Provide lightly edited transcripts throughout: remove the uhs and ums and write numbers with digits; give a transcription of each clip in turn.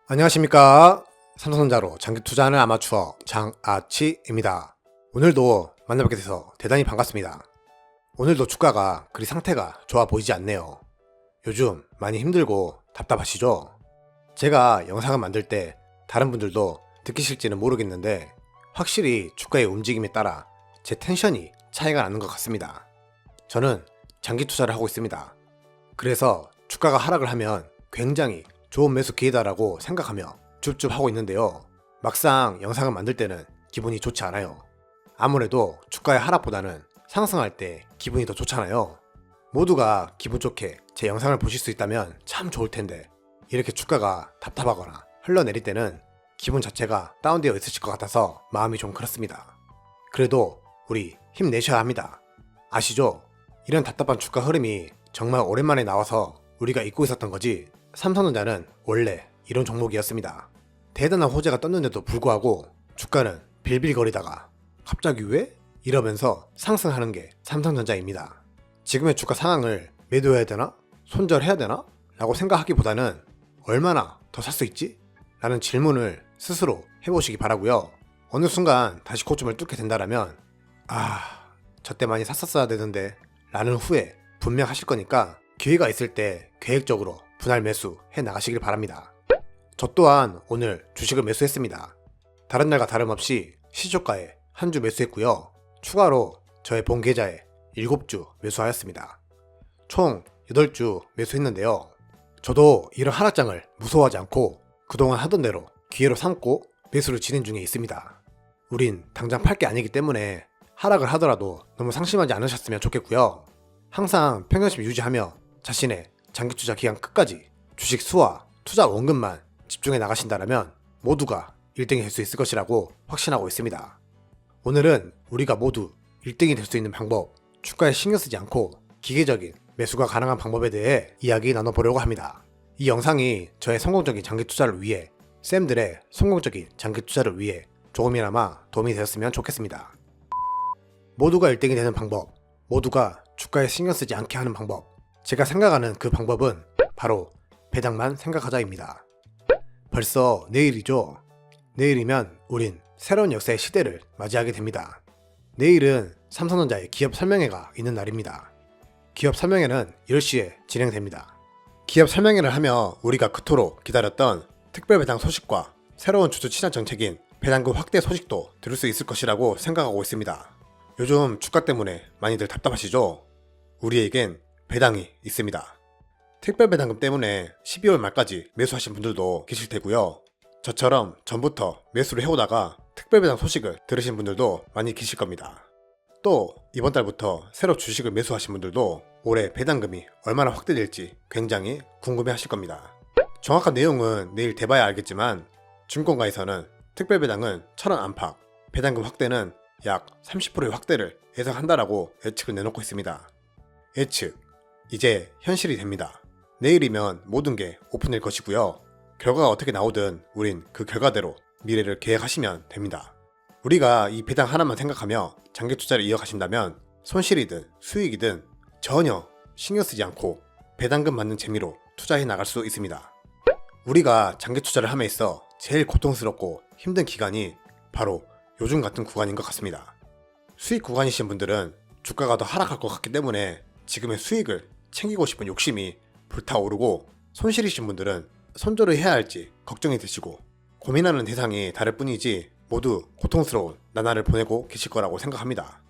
안녕하십니까. 삼성전자로 장기 투자하는 아마추어 장아치입니다. 오늘도 만나뵙게 돼서 대단히 반갑습니다. 오늘도 주가가 그리 상태가 좋아 보이지 않네요. 요즘 많이 힘들고 답답하시죠? 제가 영상을 만들 때 다른 분들도 느끼실지는 모르겠는데 확실히 주가의 움직임에 따라 제 텐션이 차이가 나는 것 같습니다. 저는 장기 투자를 하고 있습니다. 그래서 주가가 하락을 하면 굉장히 좋은 매수 기회다라고 생각하며 줍줍 하고 있는데요. 막상 영상을 만들 때는 기분이 좋지 않아요. 아무래도 주가의 하락보다는 상승할 때 기분이 더 좋잖아요. 모두가 기분 좋게 제 영상을 보실 수 있다면 참 좋을 텐데 이렇게 주가가 답답하거나 흘러내릴 때는 기분 자체가 다운되어 있으실 것 같아서 마음이 좀 그렇습니다. 그래도 우리 힘내셔야 합니다. 아시죠? 이런 답답한 주가 흐름이 정말 오랜만에 나와서 우리가 잊고 있었던 거지. 삼성전자는 원래 이런 종목이었습니다. 대단한 호재가 떴는데도 불구하고 주가는 빌빌거리다가 갑자기 왜? 이러면서 상승하는 게 삼성전자입니다. 지금의 주가 상황을 매도해야 되나? 손절해야 되나? 라고 생각하기보다는 얼마나 더 살 수 있지? 라는 질문을 스스로 해보시기 바라고요. 어느 순간 다시 고점을 뚫게 된다면 저때 많이 샀었어야 되는데 라는 후회 분명 하실 거니까 기회가 있을 때 계획적으로 분할 매수 해 나가시길 바랍니다. 저 또한 오늘 주식을 매수했습니다. 다른 날과 다름없이 시초가에 한 주 매수했고요. 추가로 저의 본 계좌에 7주 매수하였습니다. 총 8주 매수했는데요. 저도 이런 하락장을 무서워하지 않고 그동안 하던 대로 기회로 삼고 매수를 진행 중에 있습니다. 우린 당장 팔 게 아니기 때문에 하락을 하더라도 너무 상심하지 않으셨으면 좋겠고요. 항상 평균심 유지하며 자신의 장기 투자 기간 끝까지 주식 수와 투자 원금만 집중해 나가신다면 모두가 1등이 될 수 있을 것이라고 확신하고 있습니다. 오늘은 우리가 모두 1등이 될 수 있는 방법, 주가에 신경 쓰지 않고 기계적인 매수가 가능한 방법에 대해 이야기 나눠보려고 합니다. 이 영상이 저의 성공적인 장기 투자를 위해, 쌤들의 성공적인 장기 투자를 위해 조금이나마 도움이 되었으면 좋겠습니다. 모두가 1등이 되는 방법, 모두가 주가에 신경 쓰지 않게 하는 방법, 제가 생각하는 그 방법은 바로 배당만 생각하자입니다. 벌써 내일이죠. 내일이면 우린 새로운 역사의 시대를 맞이하게 됩니다. 내일은 삼성전자의 기업 설명회가 있는 날입니다. 기업 설명회는 10시에 진행됩니다. 기업 설명회를 하며 우리가 그토록 기다렸던 특별 배당 소식과 새로운 주주 친화 정책인 배당금 확대 소식도 들을 수 있을 것이라고 생각하고 있습니다. 요즘 주가 때문에 많이들 답답하시죠? 우리에겐 배당이 있습니다. 특별 배당금 때문에 12월 말까지 매수하신 분들도 계실 테고요. 저처럼 전부터 매수를 해오다가 특별 배당 소식을 들으신 분들도 많이 계실 겁니다. 또 이번 달부터 새로 주식을 매수하신 분들도 올해 배당금이 얼마나 확대될지 굉장히 궁금해 하실 겁니다. 정확한 내용은 내일 돼봐야 알겠지만 증권가에서는 특별 배당은 1,000원 안팎, 배당금 확대는 약 30%의 확대를 예상한다라고 예측을 내놓고 있습니다. 예측, 이제 현실이 됩니다. 내일이면 모든 게 오픈될 것이고요. 결과가 어떻게 나오든 우린 그 결과대로 미래를 계획하시면 됩니다. 우리가 이 배당 하나만 생각하며 장기 투자를 이어가신다면 손실이든 수익이든 전혀 신경 쓰지 않고 배당금 받는 재미로 투자해 나갈 수 있습니다. 우리가 장기 투자를 함에 있어 제일 고통스럽고 힘든 기간이 바로 요즘 같은 구간인 것 같습니다. 수익 구간이신 분들은 주가가 더 하락할 것 같기 때문에 지금의 수익을 챙기고 싶은 욕심이 불타오르고, 손실이신 분들은 손절을 해야 할지 걱정이 되시고 고민하는 대상이 다를 뿐이지 모두 고통스러운 나날을 보내고 계실 거라고 생각합니다.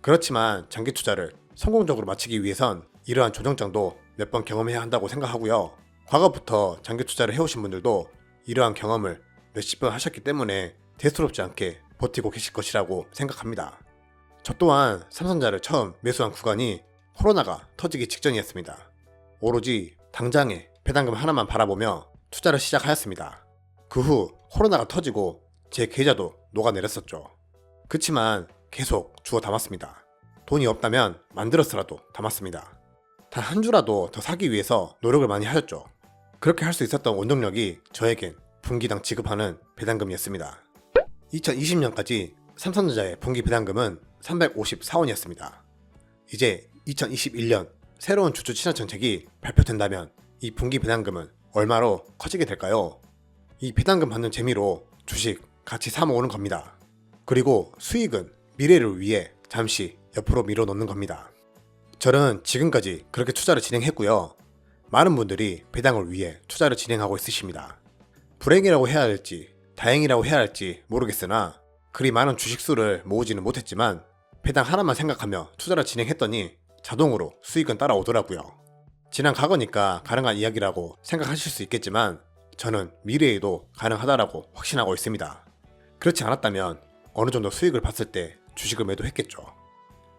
그렇지만 장기 투자를 성공적으로 마치기 위해선 이러한 조정장도 몇 번 경험해야 한다고 생각하고요. 과거부터 장기 투자를 해오신 분들도 이러한 경험을 몇십 번 하셨기 때문에 대수롭지 않게 버티고 계실 것이라고 생각합니다. 저 또한 삼성전자를 처음 매수한 구간이 코로나가 터지기 직전이었습니다. 오로지 당장의 배당금 하나만 바라보며 투자를 시작하였습니다. 그 후 코로나가 터지고 제 계좌도 녹아내렸었죠. 그치만 계속 주워 담았습니다. 돈이 없다면 만들어서라도 담았습니다. 단 한 주라도 더 사기 위해서 노력을 많이 하였죠. 그렇게 할 수 있었던 원동력이 저에겐 분기당 지급하는 배당금이었습니다. 2020년까지 삼성전자의 분기 배당금은 354원이었습니다. 이제 2021년 새로운 주주 친화 정책이 발표된다면 이 분기 배당금은 얼마로 커지게 될까요? 이 배당금 받는 재미로 주식 같이 사 모으는 겁니다. 그리고 수익은 미래를 위해 잠시 옆으로 밀어놓는 겁니다. 저는 지금까지 그렇게 투자를 진행했고요. 많은 분들이 배당을 위해 투자를 진행하고 있으십니다. 불행이라고 해야 할지 다행이라고 해야 할지 모르겠으나 그리 많은 주식수를 모으지는 못했지만 배당 하나만 생각하며 투자를 진행했더니 자동으로 수익은 따라오더라고요. 지난 과거니까 가능한 이야기라고 생각하실 수 있겠지만 저는 미래에도 가능하다라고 확신하고 있습니다. 그렇지 않았다면 어느 정도 수익을 봤을 때 주식을 매도했겠죠.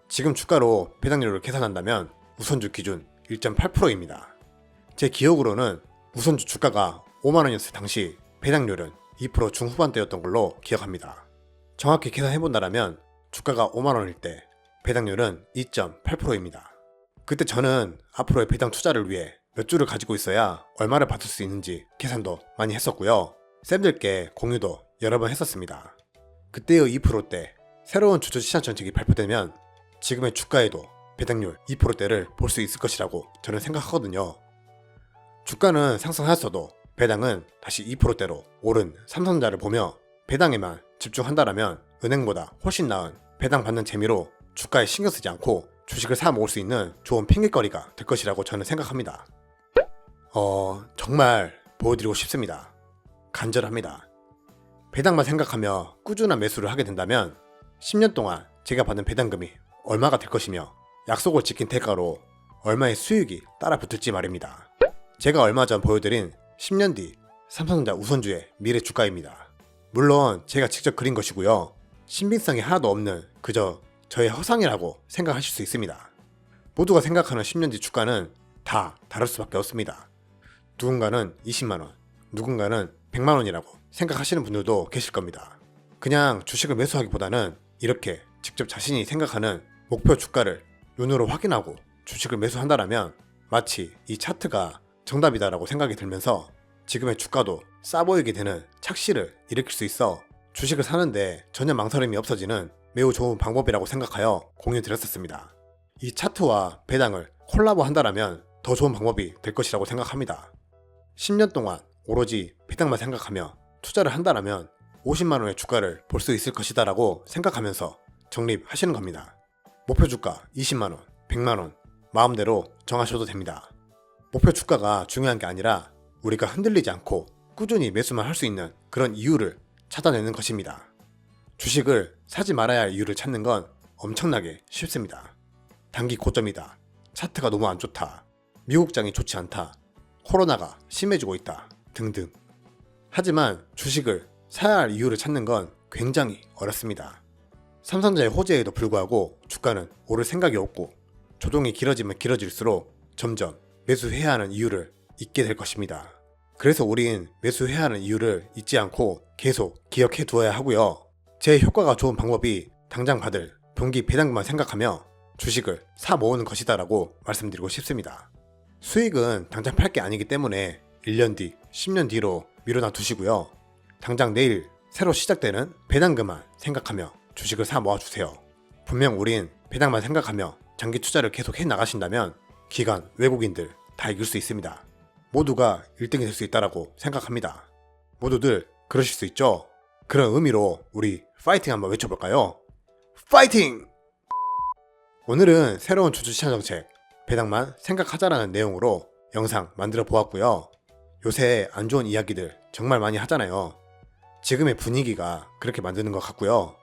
지금 주가로 배당률을 계산한다면 우선주 기준 1.8%입니다. 제 기억으로는 우선주 주가가 5만원이었을 당시 배당률은 2% 중후반대였던 걸로 기억합니다. 정확히 계산해본다면 주가가 5만원일 때 배당률은 2.8%입니다. 그때 저는 앞으로의 배당 투자를 위해 몇 주를 가지고 있어야 얼마를 받을 수 있는지 계산도 많이 했었고요. 쌤들께 공유도 여러 번 했었습니다. 그때의 2%대 새로운 주주시장 정책이 발표되면 지금의 주가에도 배당률 2%대를 볼 수 있을 것이라고 저는 생각하거든요. 주가는 상승하였어도 배당은 다시 2%대로 오른 삼성전자를 보며 배당에만 집중한다면 은행보다 훨씬 나은 배당 받는 재미로 주가에 신경 쓰지 않고 주식을 사 모을 수 있는 좋은 핑계거리가 될 것이라고 저는 생각합니다. 정말 보여드리고 싶습니다. 간절합니다. 배당만 생각하며 꾸준한 매수를 하게 된다면 10년 동안 제가 받는 배당금이 얼마가 될 것이며 약속을 지킨 대가로 얼마의 수익이 따라 붙을지 말입니다. 제가 얼마 전 보여드린 10년 뒤 삼성전자 우선주의 미래 주가입니다. 물론 제가 직접 그린 것이고요. 신빙성이 하나도 없는 그저 저의 허상이라고 생각하실 수 있습니다. 모두가 생각하는 10년 뒤 주가는 다 다를 수밖에 없습니다. 누군가는 20만원, 누군가는 100만원이라고 생각하시는 분들도 계실 겁니다. 그냥 주식을 매수하기보다는 이렇게 직접 자신이 생각하는 목표 주가를 눈으로 확인하고 주식을 매수한다면 마치 이 차트가 정답이다라고 생각이 들면서 지금의 주가도 싸 보이게 되는 착시를 일으킬 수 있어 주식을 사는데 전혀 망설임이 없어지는 매우 좋은 방법이라고 생각하여 공유드렸었습니다. 이 차트와 배당을 콜라보 한다면 더 좋은 방법이 될 것이라고 생각합니다. 10년 동안 오로지 배당만 생각하며 투자를 한다면 50만원의 주가를 볼 수 있을 것이다 라고 생각하면서 적립하시는 겁니다. 목표 주가 20만원, 100만원 마음대로 정하셔도 됩니다. 목표 주가가 중요한 게 아니라 우리가 흔들리지 않고 꾸준히 매수만 할 수 있는 그런 이유를 찾아내는 것입니다. 주식을 사지 말아야 할 이유를 찾는 건 엄청나게 쉽습니다. 단기 고점이다. 차트가 너무 안 좋다. 미국장이 좋지 않다. 코로나가 심해지고 있다. 등등. 하지만 주식을 사야 할 이유를 찾는 건 굉장히 어렵습니다. 삼성전자의 호재에도 불구하고 주가는 오를 생각이 없고 조정이 길어지면 길어질수록 점점 매수해야 하는 이유를 잊게 될 것입니다. 그래서 우린 매수해야 하는 이유를 잊지 않고 계속 기억해 두어야 하고요. 제 효과가 좋은 방법이 당장 받을 분기 배당금만 생각하며 주식을 사 모으는 것이다 라고 말씀드리고 싶습니다. 수익은 당장 팔 게 아니기 때문에 1년 뒤, 10년 뒤로 미뤄놔 두시고요. 당장 내일 새로 시작되는 배당금만 생각하며 주식을 사 모아주세요. 분명 우린 배당만 생각하며 장기 투자를 계속 해 나가신다면 기관, 외국인들 다 이길 수 있습니다. 모두가 1등이 될 수 있다라고 생각합니다. 모두들 그러실 수 있죠? 그런 의미로 우리 파이팅 한번 외쳐볼까요? 파이팅! 오늘은 새로운 주주시장 정책 배당만 생각하자라는 내용으로 영상 만들어 보았고요. 요새 안 좋은 이야기들 정말 많이 하잖아요. 지금의 분위기가 그렇게 만드는 것 같고요.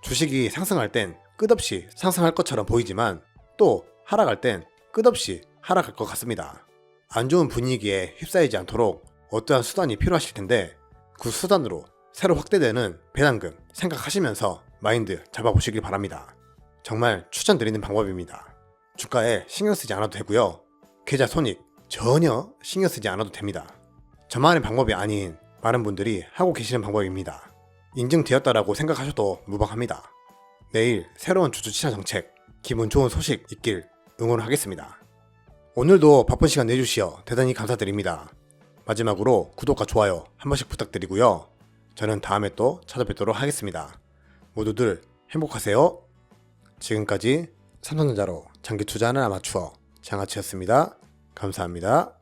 주식이 상승할 땐 끝없이 상승할 것처럼 보이지만 또 하락할 땐 끝없이 하락할 것 같습니다. 안 좋은 분위기에 휩싸이지 않도록 어떠한 수단이 필요하실 텐데 그 수단으로 새로 확대되는 배당금 생각하시면서 마인드 잡아보시길 바랍니다. 정말 추천드리는 방법입니다. 주가에 신경 쓰지 않아도 되고요. 계좌 손익 전혀 신경 쓰지 않아도 됩니다. 저만의 방법이 아닌 많은 분들이 하고 계시는 방법입니다. 인증되었다라고 생각하셔도 무방합니다. 내일 새로운 주주시장 정책 기분 좋은 소식 있길 응원하겠습니다. 오늘도 바쁜 시간 내주시어 대단히 감사드립니다. 마지막으로 구독과 좋아요 한 번씩 부탁드리고요. 저는 다음에 또 찾아뵙도록 하겠습니다. 모두들 행복하세요. 지금까지 삼성전자로 장기 투자하는 아마추어 장아치였습니다. 감사합니다.